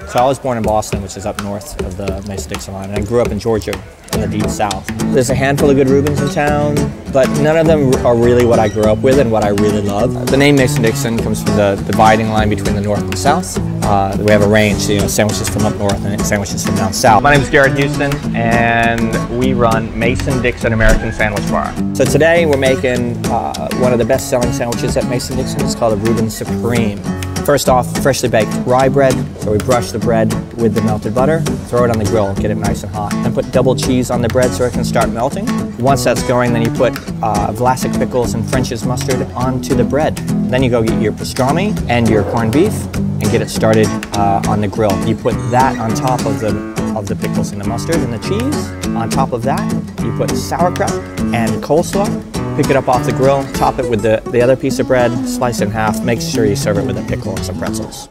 So I was born in Boston, which is up north of the Mason-Dixon line, and I grew up in Georgia in the deep south. There's a handful of good Reubens in town, but none of them are really what I grew up with and what I really love. The name Mason-Dixon comes from the dividing line between the north and south. We have a range, sandwiches from up north and sandwiches from down south. My name is Garrett Houston, and we run Mason-Dixon American Sandwich Bar. So today we're making one of the best-selling sandwiches at Mason-Dixon. It's called a Reuben Supreme. First off, freshly baked rye bread. So we brush the bread with the melted butter, throw it on the grill, get it nice and hot. Then put double cheese on the bread so it can start melting. Once that's going, then you put Vlasic pickles and French's mustard onto the bread. Then you go get your pastrami and your corned beef and get it started on the grill. You put that on top of the pickles and the mustard and the cheese. On top of that, you put sauerkraut and coleslaw. Pick it up off the grill, top it with the other piece of bread, slice it in half, make sure you serve it with a pickle and some pretzels.